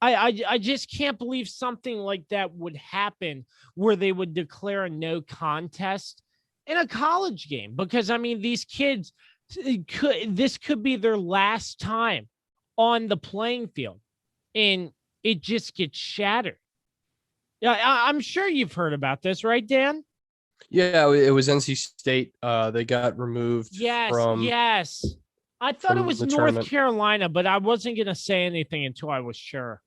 I just can't believe something like that would happen where they would declare a no contest in a college game. Because I mean, these kids, this could be their last time on the playing field. And it just gets shattered. Yeah, I'm sure you've heard about this, right, Dan? Yeah, it was NC State. They got removed. Yes. I thought it was North tournament. Carolina, but I wasn't going to say anything until I was sure.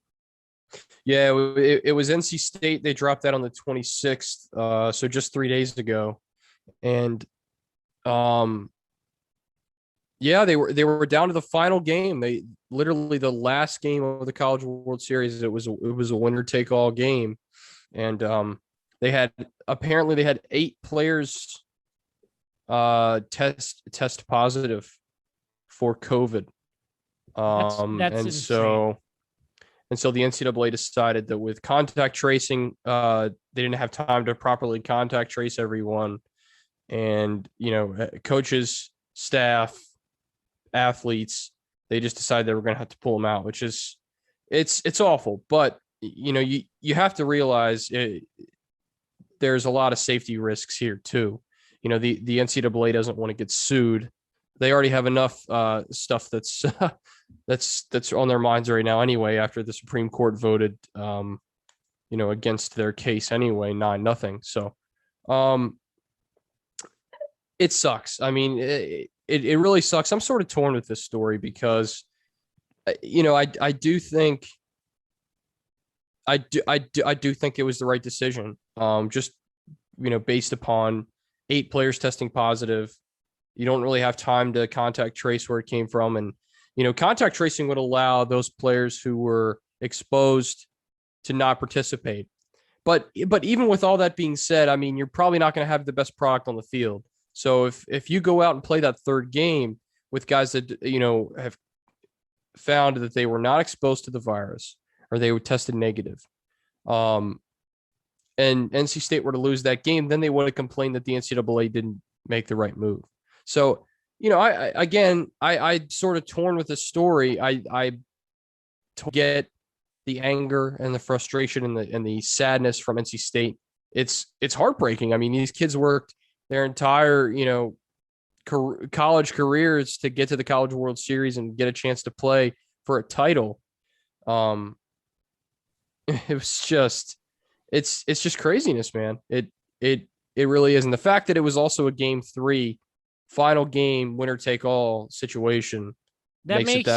Yeah, it was NC State. They dropped that on the 26th, so just 3 days ago. And yeah, they were down to the final game. They literally the last game of the College World Series. It was a winner take all game, and they had 8 players test positive for COVID. That's and insane. so the NCAA decided that with contact tracing, they didn't have time to properly contact trace everyone, and coaches, staff, athletes, they just decided they were going to have to pull them out, which is it's awful. But you have to realize there's a lot of safety risks here too. The NCAA doesn't want to get sued. They already have enough stuff that's on their minds right now anyway, after the Supreme Court voted against their case anyway, 9-0. So it sucks. I mean, it really sucks. I'm sort of torn with this story because, I do think it was the right decision. Just, based upon 8 players testing positive, You don't really have time to contact trace where it came from. And, contact tracing would allow those players who were exposed to not participate. But even with all that being said, I mean, you're probably not going to have the best product on the field. So if you go out and play that third game with guys that, have found that they were not exposed to the virus or they were tested negative, and NC State were to lose that game, then they would have complained that the NCAA didn't make the right move. So, I sort of torn with the story. I get the anger and the frustration and the sadness from NC State. It's heartbreaking. I mean, these kids worked their entire, college careers to get to the College World Series and get a chance to play for a title. It was just, it's just craziness, man. It really is. And the fact that it was also a game 3 final game, winner take all situation that makes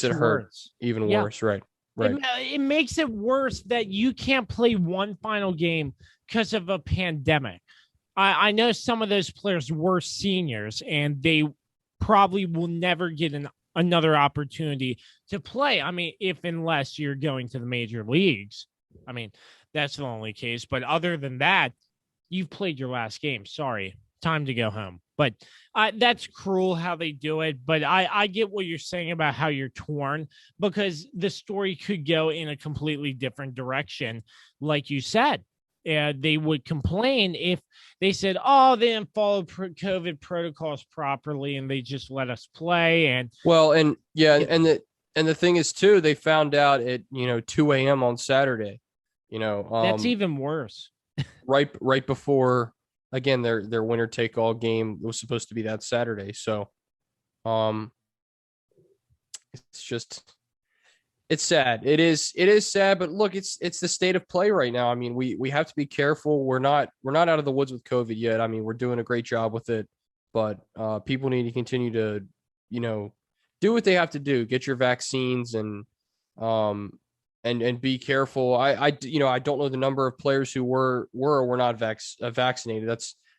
it hurt worse. Even worse. Right. It makes it worse that you can't play one final game because of a pandemic. I know some of those players were seniors and they probably will never get another opportunity to play. I mean, unless you're going to the major leagues. I mean, that's the only case. But other than that, you've played your last game. Sorry, time to go home. But that's cruel how they do it. But I get what you're saying about how you're torn, because the story could go in a completely different direction. Like you said, they would complain if they said, oh, they didn't follow COVID protocols properly and they just let us play. And the thing is too, they found out at 2 a.m. on Saturday. That's even worse. right before, again, their winner take all game was supposed to be that Saturday. So it's sad. It is sad, but look, it's the state of play right now. I mean, we have to be careful. We're not out of the woods with COVID yet. I mean, we're doing a great job with it, but people need to continue to, do what they have to do. Get your vaccines and be careful. I don't know the number of players who were or were not vaccinated.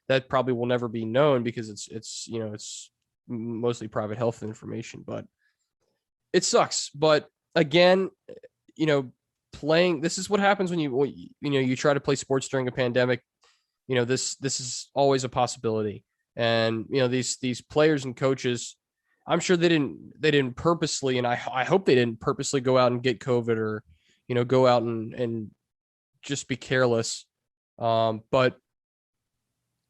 That probably will never be known because it's mostly private health information, but it sucks. But again, playing, this is what happens when you try to play sports during a pandemic. This is always a possibility. And, these players and coaches, I'm sure they didn't purposely, and I hope they didn't purposely go out and get COVID or, go out and just be careless. But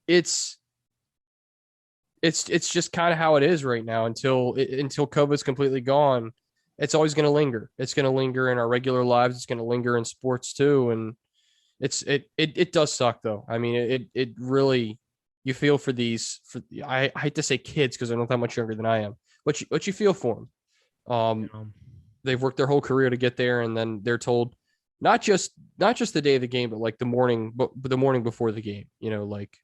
it's just kind of how it is right now until COVID's completely gone. It's always going to linger. It's going to linger in our regular lives. It's going to linger in sports too. And it does suck though. I mean, it really, you feel for I hate to say kids, cause they're not that much younger than I am, but you feel for them. They've worked their whole career to get there. And then they're told not just the day of the game, but like the morning before the game, like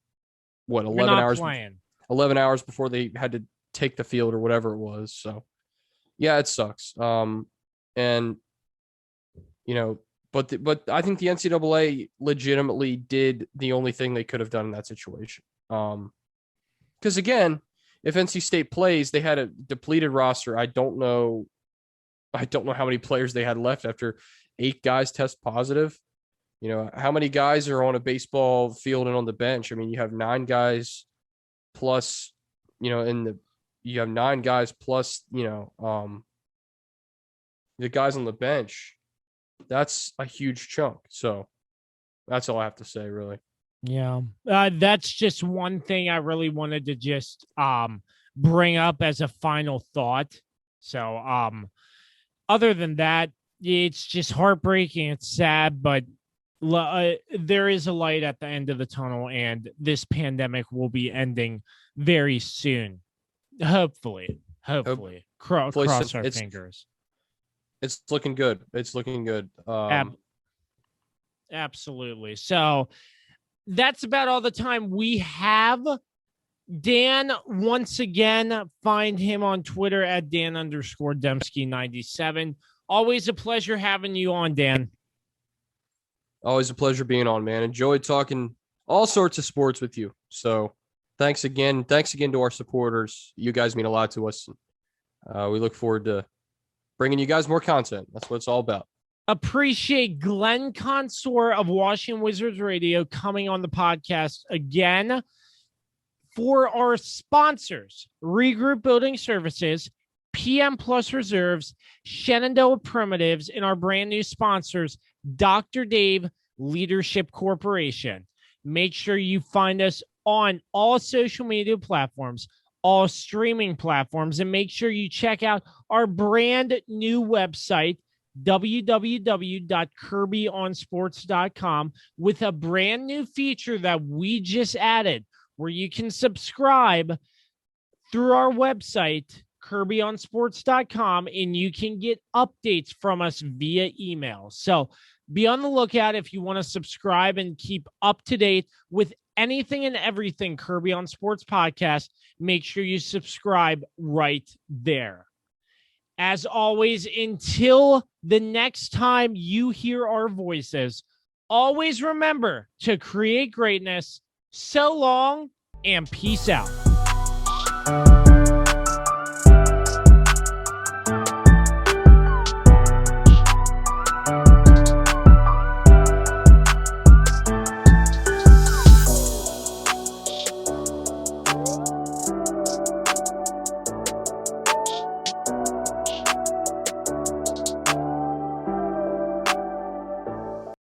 what, 11 hours before they had to take the field or whatever it was. So yeah, it sucks. But I think the NCAA legitimately did the only thing they could have done in that situation. Because again, if NC State plays, they had a depleted roster. I don't know how many players they had left after 8 guys test positive. How many guys are on a baseball field and on the bench? I mean, you have 9 guys plus, you have 9 guys plus, the guys on the bench. That's a huge chunk. So that's all I have to say, really. Yeah. That's just one thing I really wanted to just bring up as a final thought. So other than that, it's just heartbreaking. It's sad, but there is a light at the end of the tunnel, and this pandemic will be ending very soon. Hopefully. Cross our fingers. It's looking good. Absolutely. So that's about all the time we have. Dan, once again, find him on Twitter at Dan_Demski97. Always a pleasure having you on, Dan. Always a pleasure being on, man. Enjoyed talking all sorts of sports with you. So Thanks again. Thanks again to our supporters. You guys mean a lot to us. We look forward to bringing you guys more content. That's what it's all about. Appreciate Glenn Consor of Washington Wizards Radio coming on the podcast again. For our sponsors, Regroup Building Services, PM Plus Reserves, Shenandoah Primitives, and our brand new sponsors, Dr. Dave Leadership Corporation. Make sure you find us on all social media platforms, all streaming platforms, and make sure you check out our brand new website, www.kirbyonsports.com, with a brand new feature that we just added where you can subscribe through our website, kirbyonsports.com, and you can get updates from us via email. So be on the lookout if you want to subscribe and keep up to date with anything and everything Kirby on Sports Podcast. Make sure you subscribe right there. As always, until the next time you hear our voices, always remember to create greatness. So long and peace out.